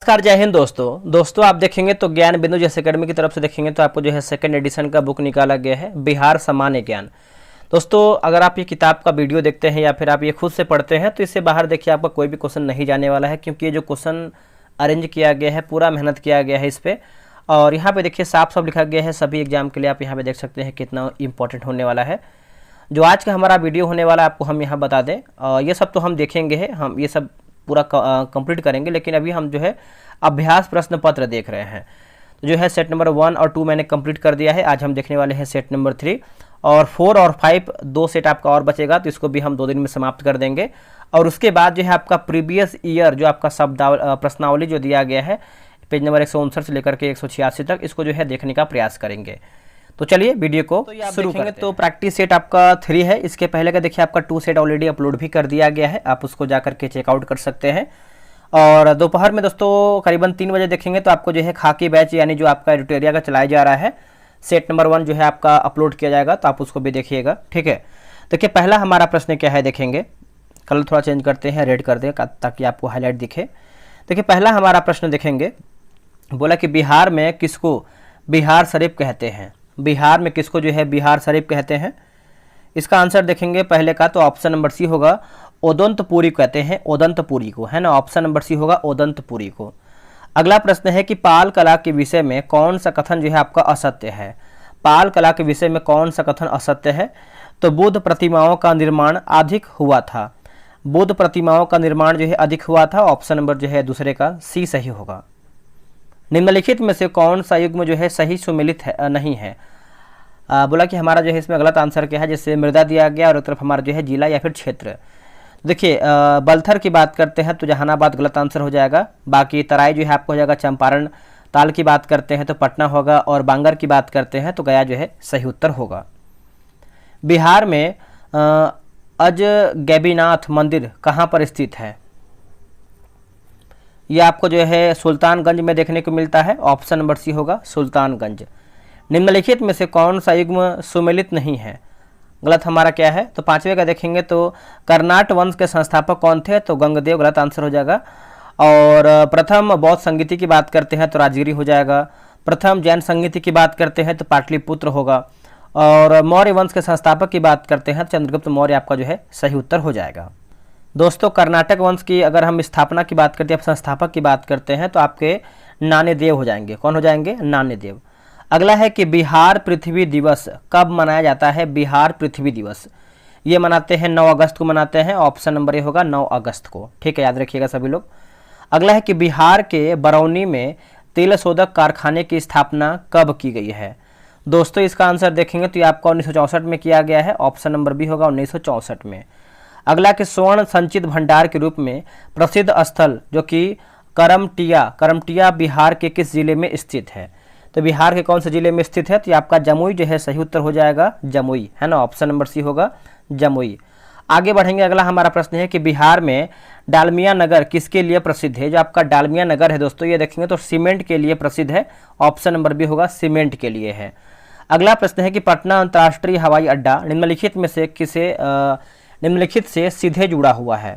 नमस्कार, जय हिंद दोस्तों आप देखेंगे तो ज्ञान बिंदु जैसे अकेडमी की तरफ से देखेंगे तो आपको जो है सेकंड एडिशन का बुक निकाला गया है बिहार सामान्य ज्ञान। दोस्तों अगर आप ये किताब का वीडियो देखते हैं या फिर आप ये खुद से पढ़ते हैं तो इससे बाहर देखिए आपका कोई भी क्वेश्चन नहीं जाने वाला है, क्योंकि ये जो क्वेश्चन अरेंज किया गया है पूरा मेहनत किया गया है इस पर। और यहाँ पे देखिए साफ साफ लिखा गया है सभी एग्जाम के लिए, आप यहाँ पे देख सकते हैं कितना इंपॉर्टेंट होने वाला है। जो आज का हमारा वीडियो होने वाला है आपको हम यहाँ बता दें, ये सब तो हम देखेंगे, हम ये सब पूरा कंप्लीट करेंगे, लेकिन अभी हम जो है अभ्यास प्रश्न पत्र देख रहे हैं। तो जो है सेट नंबर 1 और 2 मैंने कंप्लीट कर दिया है। आज हम देखने वाले हैं सेट नंबर 3 और 4 और 5, 2 सेट आपका और बचेगा, तो इसको भी हम 2 दिन में समाप्त कर देंगे। और उसके बाद जो है आपका प्रीवियस ईयर जो आपका प्रश्नावली जो दिया गया है पेज नंबर 159 से लेकर के 186 तक, इसको जो है देखने का प्रयास करेंगे। तो चलिए वीडियो को शुरू करेंगे। तो प्रैक्टिस सेट आपका 3 है। इसके पहले का देखिए आपका 2 सेट ऑलरेडी अपलोड भी कर दिया गया है, आप उसको जाकर के चेकआउट कर सकते हैं। और दोपहर में दोस्तों करीबन 3 बजे देखेंगे तो आपको जो है खाकी बैच यानी जो आपका एडिटोरिया का चलाया जा रहा है सेट नंबर 1 जो है आपका अपलोड किया जाएगा, तो आप उसको भी देखिएगा, ठीक है। देखिए पहला हमारा प्रश्न क्या है, देखेंगे कलर थोड़ा चेंज करते हैं, रेड कर दें ताकि आपको हाईलाइट दिखे। देखिए पहला हमारा प्रश्न देखेंगे, बोला कि बिहार में किसको बिहार शरीफ कहते हैं। बिहार में किसको जो है बिहार शरीफ कहते हैं। इसका आंसर देखेंगे पहले का, तो ऑप्शन नंबर सी होगा, ओदंतपुरी कहते हैं, ओदंतपुरी को, है ना। ऑप्शन नंबर सी होगा ओदंतपुरी को। अगला प्रश्न है कि पाल कला के विषय में कौन सा कथन जो है आपका असत्य है। पाल कला के विषय में कौन सा कथन असत्य है। तो बुद्ध प्रतिमाओं का निर्माण अधिक हुआ था। बुद्ध प्रतिमाओं का निर्माण जो है अधिक हुआ था। ऑप्शन नंबर जो है दूसरे का सी सही होगा। निम्नलिखित में से कौन सा युग्म जो है सही सुमेलित है नहीं है। बोला कि हमारा जो है इसमें गलत आंसर क्या है, जैसे मृदा दिया गया और एक तरफ हमारा जो है जिला या फिर क्षेत्र। देखिए बलथर की बात करते हैं तो जहानाबाद गलत आंसर हो जाएगा। बाकी तराई जो है आपको हो जाएगा चंपारण। ताल की बात करते हैं तो पटना होगा, और बांगर की बात करते हैं तो गया जो है सही उत्तर होगा। बिहार में अजगैबीनाथ मंदिर कहाँ पर स्थित है। यह आपको जो है सुल्तानगंज में देखने को मिलता है। ऑप्शन नंबर सी होगा सुल्तानगंज। निम्नलिखित में से कौन सा युग्म सुमेलित नहीं है। गलत हमारा क्या है, तो 5वें का देखेंगे तो कर्नाट वंश के संस्थापक कौन थे, तो गंगदेव गलत आंसर हो जाएगा। और प्रथम बौद्ध संगीति की बात करते हैं तो राजगिरी हो जाएगा। प्रथम जैन संगीति की बात करते हैं तो पाटलिपुत्र होगा। और मौर्य वंश के संस्थापक की बात करते हैं तो चंद्रगुप्त मौर्य आपका जो है सही उत्तर हो जाएगा। दोस्तों कर्नाटक वंश की अगर हम स्थापना की बात करते हैं, संस्थापक की बात करते हैं तो आपके नान्यदेव हो जाएंगे। कौन हो जाएंगे, नान्यदेव। अगला है कि बिहार पृथ्वी दिवस कब मनाया जाता है। बिहार पृथ्वी दिवस ये मनाते हैं 9 अगस्त को मनाते हैं। ऑप्शन नंबर ए होगा 9 अगस्त को, ठीक है, याद रखिएगा सभी लोग। अगला है कि बिहार के बरौनी में तेल शोधक कारखाने की स्थापना कब की गई है। दोस्तों इसका आंसर देखेंगे तो ये आपका 1964 में किया गया है। ऑप्शन नंबर बी होगा 1964 में। अगला कि स्वर्ण संचित भंडार के रूप में प्रसिद्ध स्थल जो कि करमटिया बिहार के किस जिले में स्थित है। तो बिहार के कौन से जिले में स्थित है, तो ये आपका जमुई जो है सही उत्तर हो जाएगा, जमुई, है ना। ऑप्शन नंबर सी होगा जमुई। आगे बढ़ेंगे, अगला हमारा प्रश्न है कि बिहार में डालमिया नगर किसके लिए प्रसिद्ध है। जो आपका डालमिया नगर है दोस्तों ये देखेंगे तो सीमेंट के लिए प्रसिद्ध है। ऑप्शन नंबर बी होगा सीमेंट के लिए है। अगला प्रश्न है कि पटना अंतर्राष्ट्रीय हवाई अड्डा निम्नलिखित से सीधे जुड़ा हुआ है।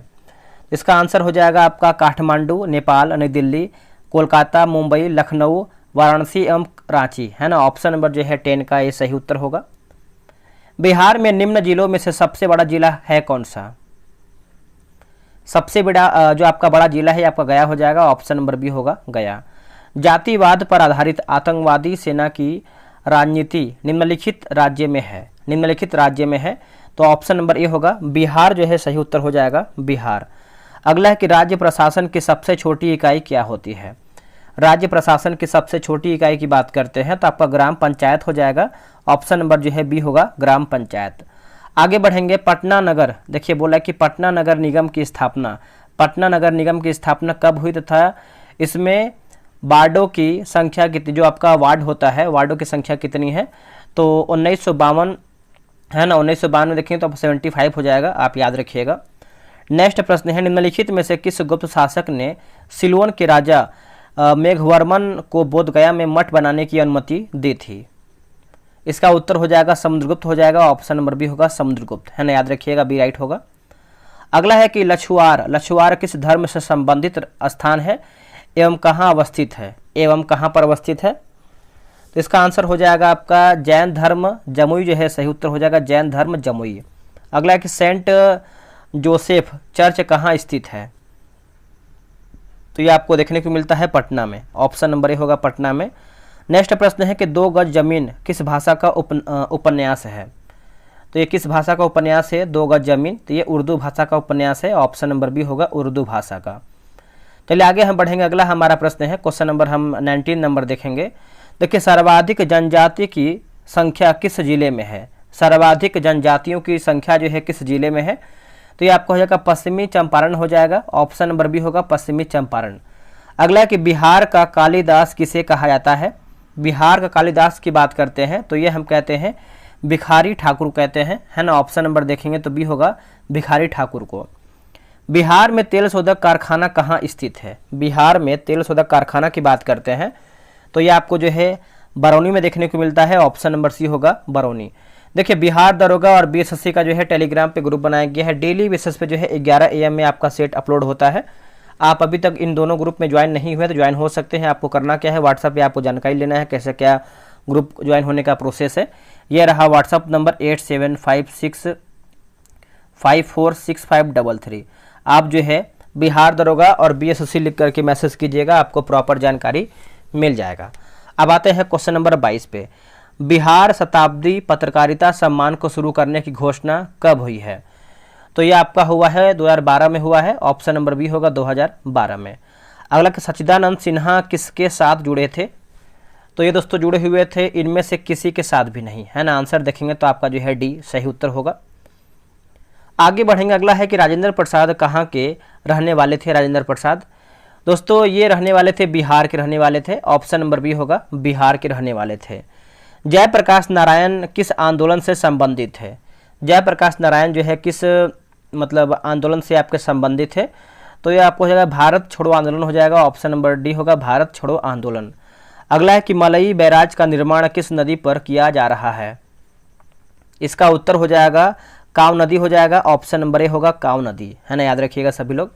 इसका आंसर हो जाएगा आपका काठमांडू, नेपाल, नई दिल्ली, कोलकाता, मुंबई, लखनऊ, वाराणसी एवं रांची, है ना। ऑप्शन नंबर जो है 10 का ये सही उत्तर होगा। बिहार में निम्न जिलों में से सबसे बड़ा जिला है कौन सा। सबसे बड़ा जो आपका बड़ा जिला है आपका गया हो जाएगा। ऑप्शन नंबर बी होगा गया। जातिवाद पर आधारित आतंकवादी सेना की राजनीति निम्नलिखित राज्य में है। तो ऑप्शन नंबर ए होगा बिहार जो है सही उत्तर हो जाएगा, बिहार। अगला है कि राज्य प्रशासन की सबसे छोटी इकाई क्या होती है। राज्य प्रशासन की सबसे छोटी इकाई की बात करते हैं तो आपका ग्राम पंचायत हो जाएगा। ऑप्शन नंबर जो है बी होगा ग्राम पंचायत। आगे बढ़ेंगे, पटना नगर, देखिए बोला कि पटना नगर निगम की स्थापना कब हुई तथा इसमें वार्डों की संख्या कितनी, जो आपका वार्ड होता है वार्डों की संख्या कितनी है। तो 1952 है ना। 1952 में देखेंगे तो 75 हो जाएगा, आप याद रखिएगा। नेक्स्ट प्रश्न है, निम्नलिखित में से किस गुप्त शासक ने सिलोन के राजा मेघवर्मन को बोधगया में मठ बनाने की अनुमति दी थी। इसका उत्तर हो जाएगा समुद्रगुप्त हो जाएगा। ऑप्शन नंबर बी होगा समुद्रगुप्त, है ना, याद रखिएगा, बी राइट होगा। अगला है कि लछुआर किस धर्म से संबंधित स्थान है। एवं कहाँ अवस्थित है? एवं कहाँ पर अवस्थित है? तो इसका आंसर हो जाएगा आपका जैन धर्म जमुई जो है सही उत्तर हो जाएगा, जैन धर्म जमुई। अगला है कि सेंट जोसेफ चर्च कहाँ स्थित है? तो ये आपको देखने को मिलता है पटना में, ऑप्शन नंबर ए होगा पटना में। नेक्स्ट प्रश्न है कि 2 गज जमीन किस भाषा का उपन्यास है? तो ये किस भाषा का उपन्यास है 2 गज जमीन? तो ये उर्दू भाषा का उपन्यास है, ऑप्शन नंबर बी होगा उर्दू भाषा का। चलिए आगे हम बढ़ेंगे, अगला हमारा प्रश्न है क्वेश्चन नंबर हम 19 नंबर देखेंगे। देखिए सर्वाधिक जनजाति की संख्या किस जिले में है? सर्वाधिक जनजातियों की संख्या जो है किस जिले में है? तो ये आपको हो जाएगा पश्चिमी चंपारण हो जाएगा, ऑप्शन नंबर बी होगा पश्चिमी चंपारण। अगला कि बिहार का कालिदास किसे कहा जाता है? बिहार का कालिदास की बात करते हैं तो ये हम कहते हैं भिखारी ठाकुर कहते हैं, है ना। ऑप्शन नंबर देखेंगे तो बी होगा भिखारी ठाकुर को। बिहार में तेल शोधक कारखाना कहाँ स्थित है? बिहार में तेल शोधक कारखाना की बात करते हैं तो ये आपको जो है बरौनी में देखने को मिलता है, ऑप्शन नंबर सी होगा बरौनी। देखिए बिहार दरोगा और बीएसएससी का जो है टेलीग्राम पे ग्रुप बनाया गया है, डेली बेसिस पे जो है 11 AM में आपका सेट अपलोड होता है। आप अभी तक इन दोनों ग्रुप में ज्वाइन नहीं हुए तो ज्वाइन हो सकते हैं। आपको करना क्या है, व्हाट्सएप पे आपको जानकारी लेना है कैसे क्या ग्रुप ज्वाइन होने का प्रोसेस है। यह रहा व्हाट्सअप नंबर 8756546533। आप जो है बिहार दरोगा और बीएसएससी लिख करके मैसेज कीजिएगा, आपको प्रॉपर जानकारी मिल जाएगा। अब आते हैं क्वेश्चन नंबर 22 पे। बिहार शताब्दी पत्रकारिता सम्मान को शुरू करने की घोषणा कब हुई है? तो ये आपका हुआ है 2012 में हुआ है, ऑप्शन नंबर बी होगा 2012 में। अगला कि सच्चिदानंद सिन्हा किसके साथ जुड़े थे? तो ये दोस्तों जुड़े हुए थे इनमें से किसी के साथ भी नहीं, है ना। आंसर देखेंगे तो आपका जो है डी सही उत्तर होगा। आगे बढ़ेंगे, अगला है कि राजेंद्र प्रसाद कहाँ के रहने वाले थे? राजेंद्र प्रसाद दोस्तों ये रहने वाले थे बिहार के रहने वाले थे, ऑप्शन नंबर बी होगा बिहार के रहने वाले थे। जयप्रकाश नारायण किस आंदोलन से संबंधित है? जयप्रकाश नारायण जो है किस मतलब आंदोलन से आपके संबंधित है? तो ये आपको हो जाएगा भारत छोड़ो आंदोलन हो जाएगा, ऑप्शन नंबर डी होगा भारत छोड़ो आंदोलन। अगला है कि मलई बैराज का निर्माण किस नदी पर किया जा रहा है? इसका उत्तर हो जाएगा काव नदी हो जाएगा, ऑप्शन नंबर ए होगा काव नदी, है ना, याद रखिएगा सभी लोग।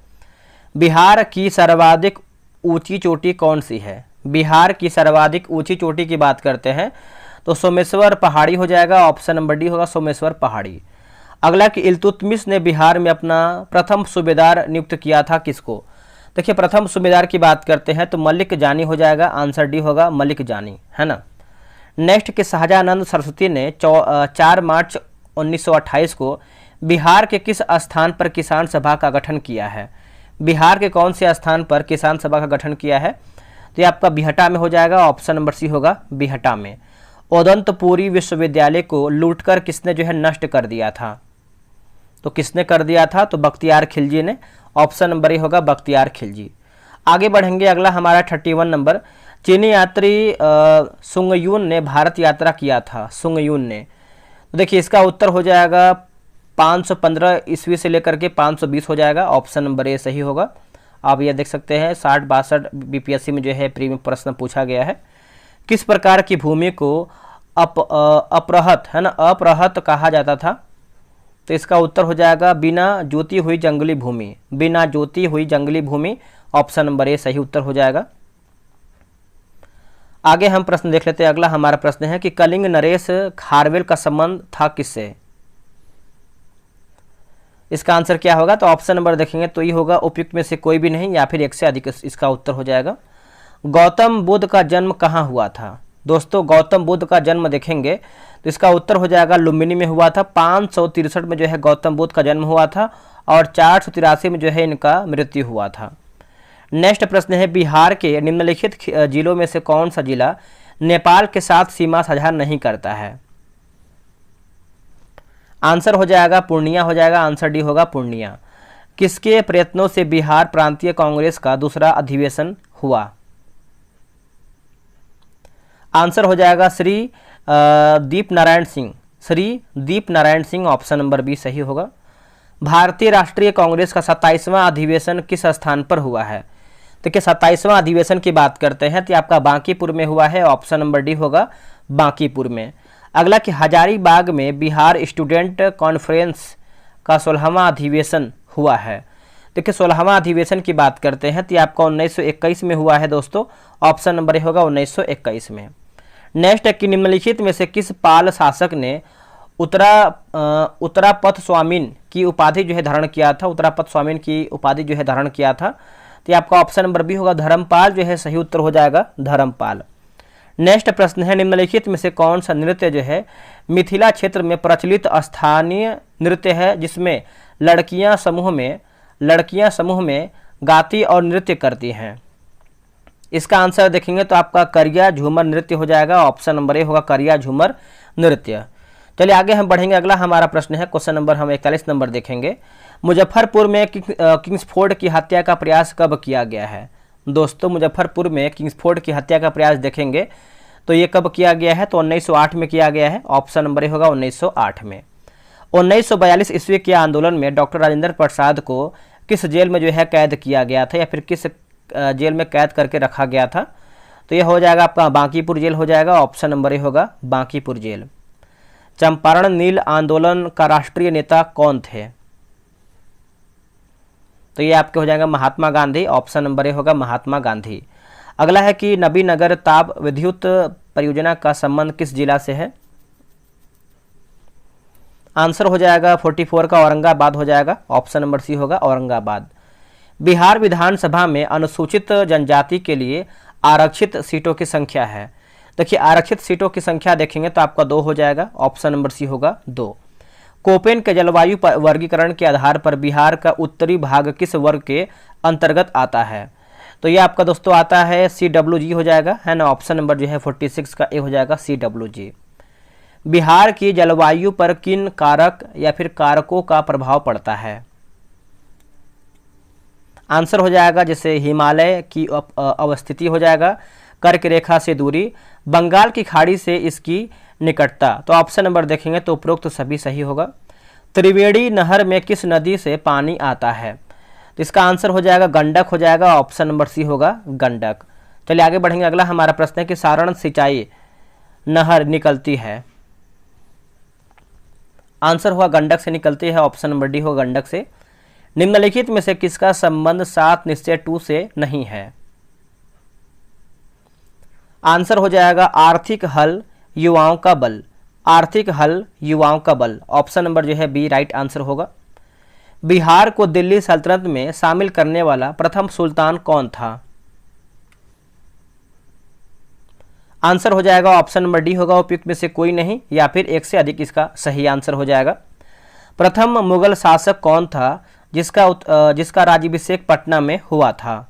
बिहार की सर्वाधिक ऊंची चोटी कौन सी है? बिहार की सर्वाधिक ऊंची चोटी की बात करते हैं तो सोमेश्वर पहाड़ी हो जाएगा, ऑप्शन नंबर डी होगा सोमेश्वर पहाड़ी। अगला कि इल्तुतमिश ने बिहार में अपना प्रथम सूबेदार नियुक्त किया था किसको? देखिए प्रथम सूबेदार की बात करते हैं तो मलिक जानी हो जाएगा, आंसर डी होगा मलिक जानी, है ना। नेक्स्ट कि शाहजानंद सरस्वती ने 4 मार्च 1928 को बिहार के किस स्थान पर किसान सभा का गठन किया है? बिहार के कौन से स्थान पर किसान सभा का गठन किया है? तो ये आपका बिहटा में हो जाएगा, ऑप्शन नंबर सी होगा बिहटा में। उदंतपुरी विश्वविद्यालय को लूटकर किसने जो है नष्ट कर दिया था? तो किसने कर दिया था? तो बख्तियार खिलजी ने, ऑप्शन नंबर ए होगा बख्तियार खिलजी। आगे बढ़ेंगे, अगला हमारा 31 नंबर। चीनी यात्री सुंगयून ने भारत यात्रा किया था, सुंगयून ने। तो देखिए इसका उत्तर हो जाएगा 515 ईस्वी से लेकर के 520 हो जाएगा, ऑप्शन नंबर ए सही होगा। आप ये देख सकते हैं 60-62 बीपीएससी में जो है प्रीवियस प्रश्न पूछा गया है। किस प्रकार की भूमि को अपरहत, है ना, अपरहत कहा जाता था? तो इसका उत्तर हो जाएगा बिना जोती हुई जंगली भूमि, बिना जोती हुई जंगली भूमि, ऑप्शन नंबर ए सही उत्तर हो जाएगा। आगे हम प्रश्न देख लेते हैं, अगला हमारा प्रश्न है कि कलिंग नरेश खारवेल का संबंध था किससे? इसका आंसर क्या होगा? तो ऑप्शन नंबर देखेंगे तो ये होगा उपयुक्त में से कोई भी नहीं या फिर एक से अधिक, इसका उत्तर हो जाएगा। गौतम बुद्ध का जन्म कहाँ हुआ था? दोस्तों गौतम बुद्ध का जन्म देखेंगे तो इसका उत्तर हो जाएगा लुम्बिनी में हुआ था। 563 में जो है गौतम बुद्ध का जन्म हुआ था और 483 में जो है इनका मृत्यु हुआ था। नेक्स्ट प्रश्न है बिहार के निम्नलिखित जिलों में से कौन सा जिला नेपाल के साथ सीमा साझा नहीं करता है? आंसर हो जाएगा पूर्णिया हो जाएगा, आंसर डी होगा पूर्णिया। किसके प्रयत्नों से बिहार प्रांतीय कांग्रेस का दूसरा अधिवेशन हुआ? आंसर हो जाएगा Shri Deep Narayan Singh, Shri Deep Narayan Singh, option number B सही होगा। भारतीय राष्ट्रीय कांग्रेस का 27वां अधिवेशन किस स्थान पर हुआ है? देखिए 27वां अधिवेशन की बात करते हैं तो आपका बांकीपुर में हुआ है, ऑप्शन नंबर डी होगा बांकीपुर में। अगला कि हजारीबाग में बिहार स्टूडेंट कॉन्फ्रेंस का 16वां अधिवेशन हुआ है। देखिए 16वां अधिवेशन की बात करते हैं तो ये आपका 1921 में हुआ है दोस्तों, ऑप्शन नंबर ए होगा 1921 में। नेक्स्ट है कि निम्नलिखित में से किस पाल शासक ने उत्तरापथ स्वामीन की उपाधि जो है धारण किया था, उत्तरापथ स्वामीन की उपाधि जो है धारण किया था, तो ये आपका ऑप्शन नंबर बी होगा धर्मपाल जो है सही उत्तर हो जाएगा धर्मपाल। नेक्स्ट प्रश्न है निम्नलिखित में से कौन सा नृत्य जो है मिथिला क्षेत्र में प्रचलित स्थानीय नृत्य है जिसमें लड़कियां समूह में गाती और नृत्य करती हैं। इसका आंसर देखेंगे तो आपका करिया झूमर नृत्य हो जाएगा, ऑप्शन नंबर ए होगा करिया झूमर नृत्य। चलिए आगे हम बढ़ेंगे, अगला हमारा प्रश्न है क्वेश्चन नंबर हम 41 नंबर देखेंगे। मुजफ्फरपुर में किंग्सफोर्ड की हत्या का प्रयास कब किया गया है। दोस्तों मुजफ्फरपुर में किंग्सफोर्ड की हत्या का प्रयास देखेंगे तो ये कब किया गया है, तो 1908 में किया गया है, ऑप्शन नंबर ए होगा 1908 में। 1942 ईस्वी के आंदोलन में डॉक्टर राजेंद्र प्रसाद को किस जेल में जो है कैद किया गया था या फिर किस जेल में कैद करके रखा गया था, तो ये हो जाएगा आपका बांकीपुर जेल हो जाएगा, ऑप्शन नंबर ए होगा बांकीपुर जेल। चंपारण नील आंदोलन का राष्ट्रीय नेता कौन थे, तो ये आपके हो जाएगा Mahatma Gandhi, option number A होगा महात्मा गांधी। अगला है कि नबीनगर ताप विद्युत परियोजना का संबंध किस जिला से है, आंसर हो जाएगा 44 का औरंगाबाद हो जाएगा, ऑप्शन नंबर सी होगा औरंगाबाद। बिहार विधानसभा में अनुसूचित जनजाति के लिए आरक्षित सीटों की संख्या है, देखिए आरक्षित सीटों की संख्या देखेंगे तो आपका 2 हो जाएगा, ऑप्शन नंबर सी होगा 2। कोपेन के जलवायु वर्गीकरण के आधार पर बिहार का उत्तरी भाग किस वर्ग के अंतर्गत आता है, तो ये आपका दोस्तों आता है CWG हो जाएगा, है ना, ऑप्शन नंबर जो है 46 का ए हो जाएगा CWG। बिहार की जलवायु पर किन कारक या फिर कारकों का प्रभाव पड़ता है, आंसर हो जाएगा जैसे हिमालय की अवस्थिति हो जाएगा, कर्क रेखा से दूरी, बंगाल की खाड़ी से इसकी निकटता, तो ऑप्शन नंबर देखेंगे तो उपरोक्त सभी सही होगा। त्रिवेणी नहर में किस नदी से पानी आता है, तो इसका आंसर हो जाएगा गंडक हो जाएगा, ऑप्शन नंबर सी होगा गंडक। चलिए आगे बढ़ेंगे, अगला हमारा प्रश्न है कि सारण सिंचाई नहर निकलती है, आंसर हुआ गंडक से निकलती है, ऑप्शन नंबर डी होगा गंडक से। निम्नलिखित में से किसका संबंध 7 निश्चय 2 से नहीं है, आंसर हो जाएगा आर्थिक हल युवाओं का बल, आर्थिक हल युवाओं का बल, ऑप्शन नंबर जो है बी राइट आंसर होगा। बिहार को दिल्ली सल्तनत में शामिल करने वाला प्रथम सुल्तान कौन था, आंसर हो जाएगा ऑप्शन नंबर डी होगा उपयुक्त में से कोई नहीं या फिर एक से अधिक इसका सही आंसर हो जाएगा। प्रथम मुगल शासक कौन था जिसका राज्याभिषेक पटना में हुआ था,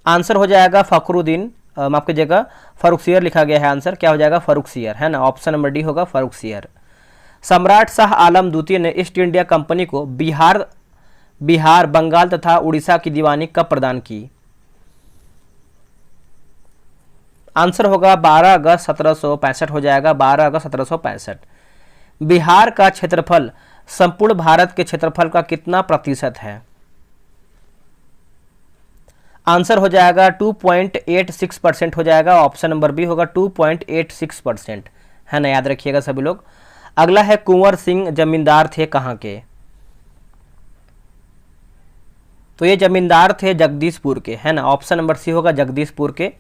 आंसर हो जाएगा फखरुद्दीन, माफ कीजिएगा फर्रुखसियर लिखा गया है, आंसर क्या हो जाएगा फर्रुखसियर, है ना, ऑप्शन नंबर डी होगा फर्रुखसियर। सम्राट शाह आलम द्वितीय ने ईस्ट इंडिया कंपनी को बिहार, बंगाल तथा उड़ीसा की दीवानी कब प्रदान की, आंसर होगा 12 अगस्त 1765 हो जाएगा, 12 अगस्त 1765। बिहार का क्षेत्रफल संपूर्ण भारत के क्षेत्रफल का कितना प्रतिशत है, आंसर हो जाएगा 2.86% हो जाएगा, ऑप्शन नंबर बी होगा 2.86%, है ना, याद रखिएगा सभी लोग। अगला है कुंवर सिंह जमींदार थे कहाँ के, तो ये जमींदार थे जगदीशपुर के, है ना, ऑप्शन नंबर सी होगा जगदीशपुर के।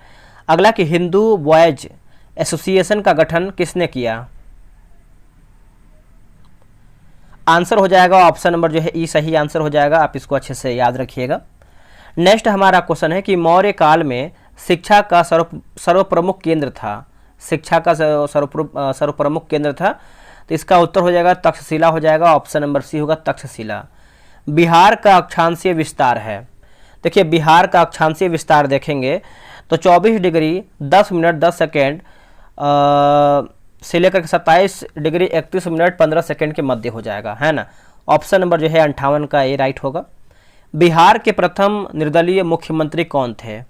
अगला कि हिंदू बॉयज एसोसिएशन का गठन किसने किया, आंसर हो जाएगा ऑप्शन नंबर जो है ई सही आंसर हो जाएगा, आप इसको अच्छे से याद रखिएगा। नेक्स्ट हमारा क्वेश्चन है कि मौर्य काल में शिक्षा का सर्वप्रमुख केंद्र था, शिक्षा का सर्वप्रमुख केंद्र था, तो इसका उत्तर हो जाएगा तक्षशिला हो जाएगा, ऑप्शन नंबर सी होगा तक्षशिला। बिहार का अक्षांशीय विस्तार है, देखिए बिहार का अक्षांशीय विस्तार देखेंगे तो 24 डिग्री 10 मिनट 10 सेकेंड से लेकर 27 डिग्री 31 मिनट 15 सेकेंड के मध्य हो जाएगा, है ना, ऑप्शन नंबर जो है 58 का ए राइट होगा। बिहार के प्रथम निर्दलीय मुख्यमंत्री कौन थे,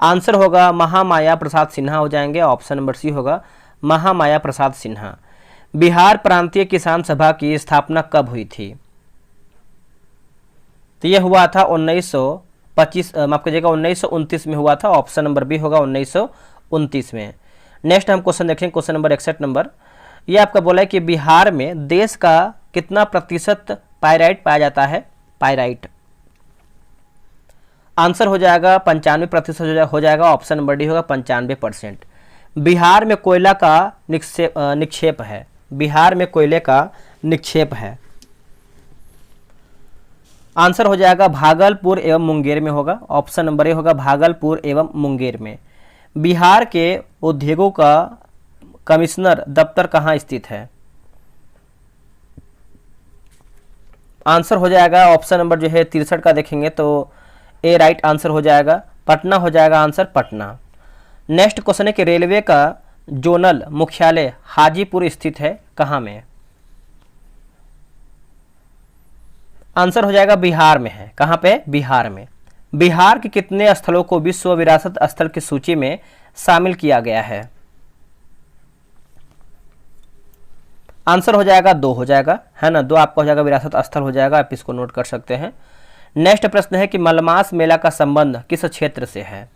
आंसर होगा महामाया प्रसाद सिन्हा हो जाएंगे, ऑप्शन नंबर सी होगा महामाया प्रसाद सिन्हा। बिहार प्रांतीय किसान सभा की स्थापना कब हुई थी, तो यह हुआ था 1929 में हुआ था, ऑप्शन नंबर बी होगा 1929 में। नेक्स्ट हम क्वेश्चन देखेंगे क्वेश्चन नंबर 61 नंबर। ये आपका बोला है कि बिहार में देश का कितना प्रतिशत पाइराइट पाया जाता है, पाइराइट। आंसर हो जाएगा 95% हो जाएगा, ऑप्शन नंबर डी होगा 95%। बिहार में कोयला का निक्षेप है, बिहार में कोयले का निक्षेप है। आंसर हो जाएगा भागलपुर एवं मुंगेर में होगा, ऑप्शन नंबर ए होगा भागलपुर एवं मुंगेर में। बिहार के उद्योगों का कमिश्नर दफ्तर कहाँ स्थित है? आंसर हो जाएगा ऑप्शन नंबर जो है 63 का देखेंगे तो ए राइट आंसर हो जाएगा, पटना हो जाएगा आंसर, पटना। नेक्स्ट क्वेश्चन है कि रेलवे का जोनल मुख्यालय हाजीपुर स्थित है, कहाँ में? आंसर हो जाएगा बिहार में है, कहाँ पे? बिहार में। बिहार के कितने स्थलों को विश्व विरासत स्थल की सूची में शामिल किया गया है? आंसर हो जाएगा 2 हो जाएगा, है ना, 2 आपका हो जाएगा, विरासत स्थल हो जाएगा, आप इसको नोट कर सकते हैं। नेक्स्ट प्रश्न है कि मलमास मेला का संबंध किस क्षेत्र से है?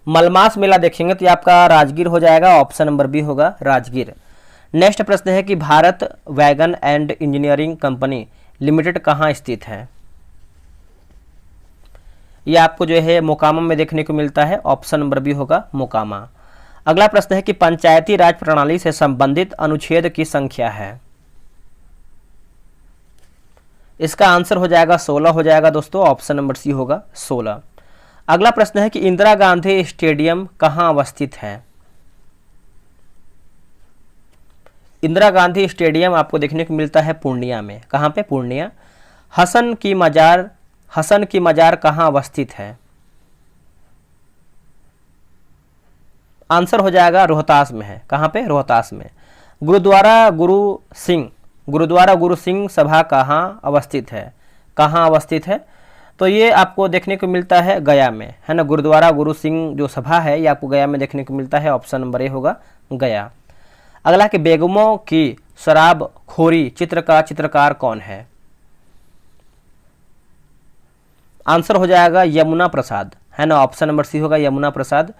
मलमास मेला देखेंगे तो ये आपका राजगीर हो जाएगा, ऑप्शन नंबर बी होगा राजगीर। नेक्स्ट प्रश्न है कि Bharat wagon and engineering company limited कहाँ स्थित है? ये आपको जो है मोकामा में देखने को मिलता है, ऑप्शन नंबर बी होगा मोकामा। अगला प्रश्न है कि पंचायती राज प्रणाली से संबंधित अनुच्छेद की संख्या है? इसका आंसर हो जाएगा 16 हो जाएगा दोस्तों, ऑप्शन नंबर सी होगा 16। अगला प्रश्न है कि इंदिरा गांधी स्टेडियम कहाँ अवस्थित है? इंदिरा गांधी स्टेडियम आपको देखने को मिलता है पूर्णिया में, कहाँ पे? पूर्णिया। हसन की मजार कहाँ अवस्थित है? आंसर हो जाएगा रोहतास में है, कहाँ पे? रोहतास में। गुरुद्वारा गुरु सिंह सभा कहाँ अवस्थित है? कहाँ अवस्थित है? तो ये आपको देखने को मिलता है गया में, है ना, गुरुद्वारा गुरु सिंह जो सभा है ये आपको गया में देखने को मिलता है, ऑप्शन नंबर ए होगा गया। अगला कि बेगमों की शराब खोरी चित्र का चित्रकार कौन है? आंसर हो जाएगा यमुना प्रसाद, है ना, ऑप्शन नंबर सी होगा यमुना प्रसाद।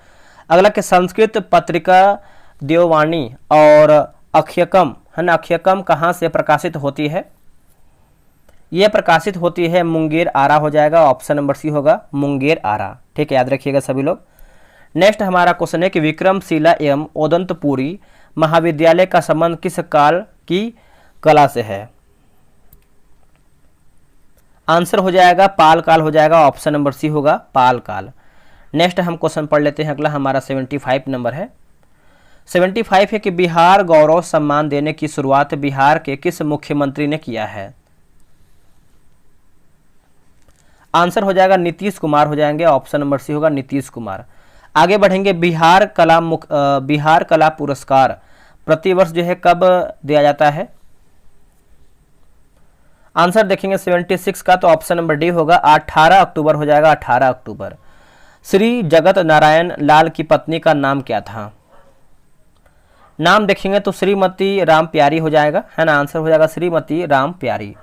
अगला कि संस्कृत पत्रिका देववाणी और अक्षयकम, है ना, अक्षयकम कहाँ से प्रकाशित होती है? यह प्रकाशित होती है मुंगेर आरा हो जाएगा, ऑप्शन नंबर सी होगा मुंगेर आरा, ठीक है, याद रखिएगा सभी लोग। नेक्स्ट हमारा क्वेश्चन है कि विक्रमशिला एवं ओदंतपुरी महाविद्यालय का संबंध किस काल की कला से है? आंसर हो जाएगा पाल काल हो जाएगा, ऑप्शन नंबर सी होगा पाल काल। नेक्स्ट हम क्वेश्चन पढ़ लेते हैं, अगला हमारा 75 नंबर है। 75 है कि बिहार गौरव सम्मान देने की शुरुआत बिहार के किस मुख्यमंत्री ने किया है? आंसर हो जाएगा नीतीश कुमार हो जाएंगे, ऑप्शन नंबर सी होगा नीतीश कुमार। आगे बढ़ेंगे, बिहार कला पुरस्कार प्रतिवर्ष जो है कब दिया जाता है? आंसर देखेंगे 76 का तो ऑप्शन नंबर डी होगा 18 अक्टूबर हो जाएगा, 18 अक्टूबर। श्री जगत नारायण लाल की पत्नी का नाम क्या था? नाम देखेंगे तो श्रीमती राम प्यारी हो जाएगा, है ना, आंसर हो जाएगा श्रीमती राम प्यारी।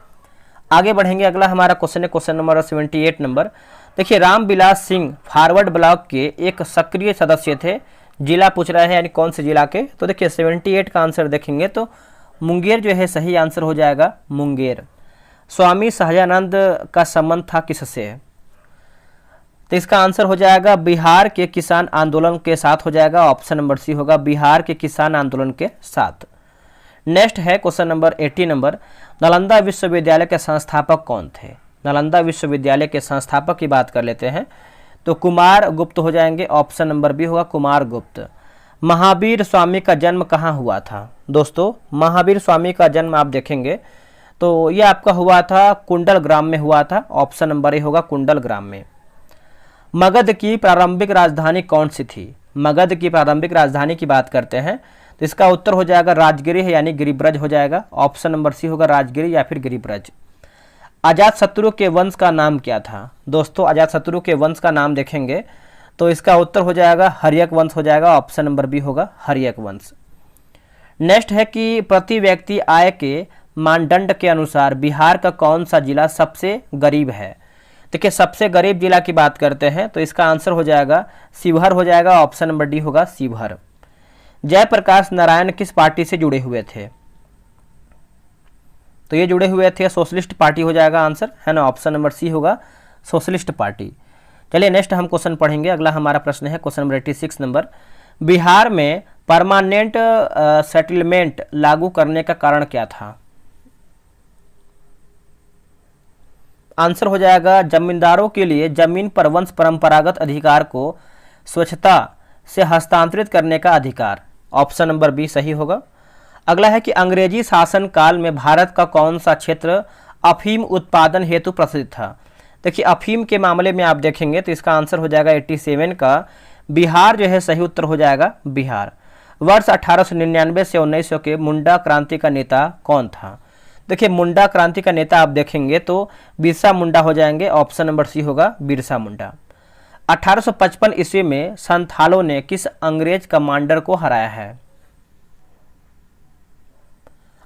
आगे बढ़ेंगे, अगला हमारा क्वेश्चन है क्वेश्चन नंबर 78 नंबर। देखिए रामविलास सिंह फॉरवर्ड ब्लॉक के एक सक्रिय सदस्य थे, जिला पूछ रहा है यानी कौन से जिला के? तो देखिए 78 का आंसर देखेंगे तो मुंगेर जो है सही आंसर हो जाएगा मुंगेर। स्वामी सहजानंद का संबंध था किससे? तो इसका आंसर हो जाएगा बिहार के किसान आंदोलन के साथ हो जाएगा, ऑप्शन नंबर सी होगा बिहार के किसान आंदोलन के साथ। नेक्स्ट है क्वेश्चन नंबर 80 नंबर। नालंदा विश्वविद्यालय के संस्थापक कौन थे? नालंदा विश्वविद्यालय के संस्थापक की बात कर लेते हैं तो कुमार गुप्त हो जाएंगे, ऑप्शन नंबर बी होगा कुमार गुप्त। महावीर स्वामी का जन्म कहाँ हुआ था? दोस्तों महावीर स्वामी का जन्म आप देखेंगे तो यह आपका हुआ था कुंडल ग्राम में हुआ था, ऑप्शन नंबर ए होगा कुंडल ग्राम में। मगध की प्रारंभिक राजधानी कौन सी थी? मगध की प्रारंभिक राजधानी की बात करते हैं तो इसका उत्तर हो जाएगा राजगिरी है यानी गिरिब्रज हो जाएगा, ऑप्शन नंबर सी होगा राजगिरी या फिर गिरिब्रज। अजातशत्रु के वंश का नाम क्या था? दोस्तों अजातशत्रु के वंश का नाम देखेंगे तो इसका उत्तर हो जाएगा हर्यक वंश हो जाएगा, ऑप्शन नंबर बी होगा हर्यक वंश। नेक्स्ट है कि प्रति व्यक्ति आय के मानदंड के अनुसार बिहार का कौन सा जिला सबसे गरीब है? देखिए सबसे गरीब जिला की बात करते हैं तो इसका आंसर हो जाएगा शिवहर हो जाएगा, ऑप्शन नंबर डी होगा शिवहर। जयप्रकाश नारायण किस पार्टी से जुड़े हुए थे? तो ये जुड़े हुए थे सोशलिस्ट पार्टी हो जाएगा आंसर, है ना, ऑप्शन नंबर सी होगा सोशलिस्ट पार्टी। चलिए नेक्स्ट हम क्वेश्चन पढ़ेंगे। अगला हमारा प्रश्न है क्वेश्चन नंबर 86 नंबर, बिहार में परमानेंट सेटलमेंट लागू करने का कारण क्या था? आंसर हो जाएगा जमींदारों के लिए जमीन पर वंश परंपरागत अधिकार को स्वच्छता से हस्तांतरित करने का अधिकार, ऑप्शन नंबर बी सही होगा। अगला है कि अंग्रेजी शासन काल में भारत का कौन सा क्षेत्र अफीम उत्पादन हेतु प्रसिद्ध था? देखिए अफीम के मामले में आप देखेंगे तो इसका आंसर हो जाएगा 87 का बिहार जो है सही उत्तर हो जाएगा बिहार। वर्ष 1899 से 1900 के मुंडा क्रांति का नेता कौन था? देखिए मुंडा क्रांति का नेता आप देखेंगे तो बिरसा मुंडा हो जाएंगे, ऑप्शन नंबर सी होगा बिरसा मुंडा। 1855 ईस्वी में संथालों ने किस अंग्रेज कमांडर को हराया है?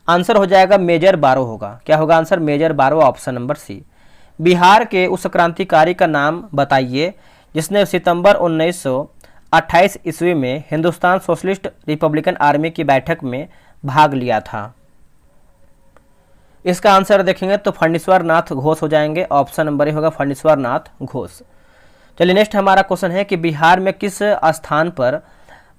आंसर हो जाएगा मेजर बारो होगा। क्या होगा आंसर? मेजर बारो, ऑप्शन नंबर सी। बिहार के उस क्रांतिकारी का नाम बताइए जिसने सितंबर 1928 ईस्वी में हिंदुस्तान सोशलिस्ट रिपब्लिकन आर्मी की बैठक में भाग लिया था। इसका आंसर देखेंगे तो फणीश्वर नाथ घोष हो जाएंगे, ऑप्शन नंबर ए होगा फणीश्वर नाथ घोष। चलिए नेक्स्ट हमारा क्वेश्चन है कि बिहार में किस स्थान पर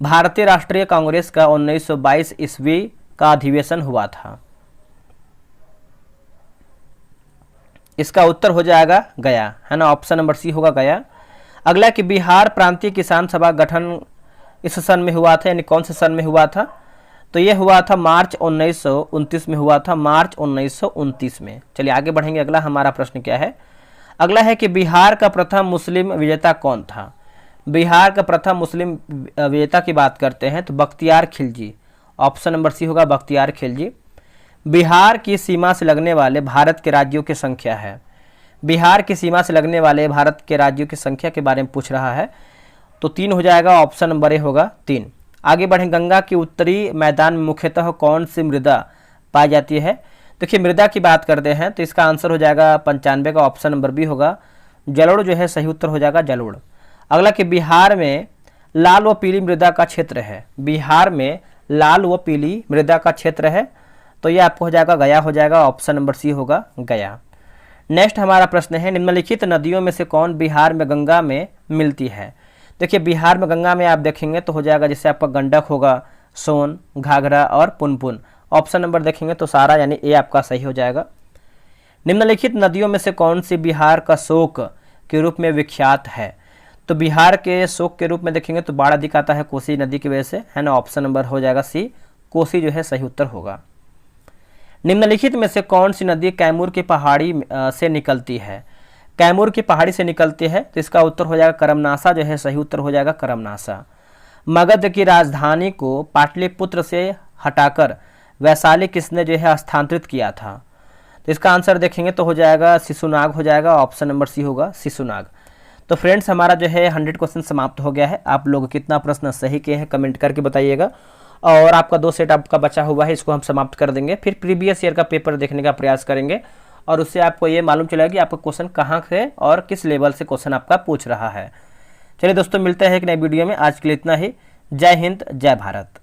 भारतीय राष्ट्रीय कांग्रेस का 1922 ईस्वी का अधिवेशन हुआ था? इसका उत्तर हो जाएगा गया, है ना, ऑप्शन नंबर सी होगा गया। अगला कि बिहार प्रांतीय किसान सभा गठन इस सन में हुआ था, यानी कौन से सन में हुआ था? तो ये हुआ था मार्च 1929 में हुआ था, मार्च 1929 में। चलिए आगे बढ़ेंगे। अगला हमारा प्रश्न क्या है? अगला है कि बिहार का प्रथम मुस्लिम विजेता कौन था? बिहार का प्रथम मुस्लिम विजेता की बात करते हैं तो Bakhtiyar Khilji, option number C होगा बख्तियार खिलजी। बिहार की सीमा से लगने वाले भारत के राज्यों की संख्या है। बिहार की सीमा से लगने वाले भारत के राज्यों की संख्या के बारे में पूछ रहा है तो 3 हो जाएगा, ऑप्शन नंबर ए होगा 3। आगे बढ़ें। गंगा के उत्तरी मैदान में मुख्यतः कौन सी मृदा पाई जाती है? देखिए मृदा की बात करते हैं तो इसका आंसर हो जाएगा 95 का, ऑप्शन नंबर बी होगा जलोढ़ जो है सही उत्तर हो जाएगा जलोढ़। अगला कि बिहार में लाल व पीली मृदा का क्षेत्र है। बिहार में लाल व पीली मृदा का क्षेत्र है तो ये आपको हो जाएगा गया हो जाएगा, ऑप्शन नंबर सी होगा गया। नेक्स्ट हमारा प्रश्न है निम्नलिखित नदियों में से कौन बिहार में गंगा में मिलती है? देखिए बिहार में गंगा में आप देखेंगे तो हो जाएगा जैसे आपका गंडक होगा, सोन, घाघरा और पुनपुन। ऑप्शन नंबर देखेंगे तो सारा यानी ए आपका सही हो जाएगा। निम्नलिखित नदियों में से कौन सी बिहार का शोक के रूप में विख्यात है? तो बिहार के शोक के रूप में देखेंगे तो बाढ़ अधिक आता है कोसी नदी की वजह से, है ना, ऑप्शन नंबर हो जाएगा सी कोसी जो है सही उत्तर होगा। निम्नलिखित में से कौन सी नदी कैमूर की पहाड़ी से निकलती है? कैमूर की पहाड़ी से निकलती है तो इसका उत्तर हो जाएगा करमनासा जो है सही उत्तर हो जाएगा करमनासा। मगध की राजधानी को पाटलिपुत्र से हटाकर वैशाली किसने जो है स्थानांतरित किया था? तो इसका आंसर देखेंगे तो हो जाएगा शिशुनाग हो जाएगा, ऑप्शन नंबर सी होगा शिशुनाग। तो फ्रेंड्स हमारा जो है 100 क्वेश्चन समाप्त हो गया है। आप लोग कितना प्रश्न सही किए हैं कमेंट करके बताइएगा। और आपका 2 सेट आपका बचा हुआ है, इसको हम समाप्त कर देंगे। फिर प्रीवियस ईयर का पेपर देखने का प्रयास करेंगे और उससे आपको ये मालूम चलेगा कि आपका क्वेश्चन कहाँ से और किस लेवल से क्वेश्चन आपका पूछ रहा है। चलिए दोस्तों मिलते हैं एक नए वीडियो में। आज के लिए इतना ही। जय हिंद, जय भारत।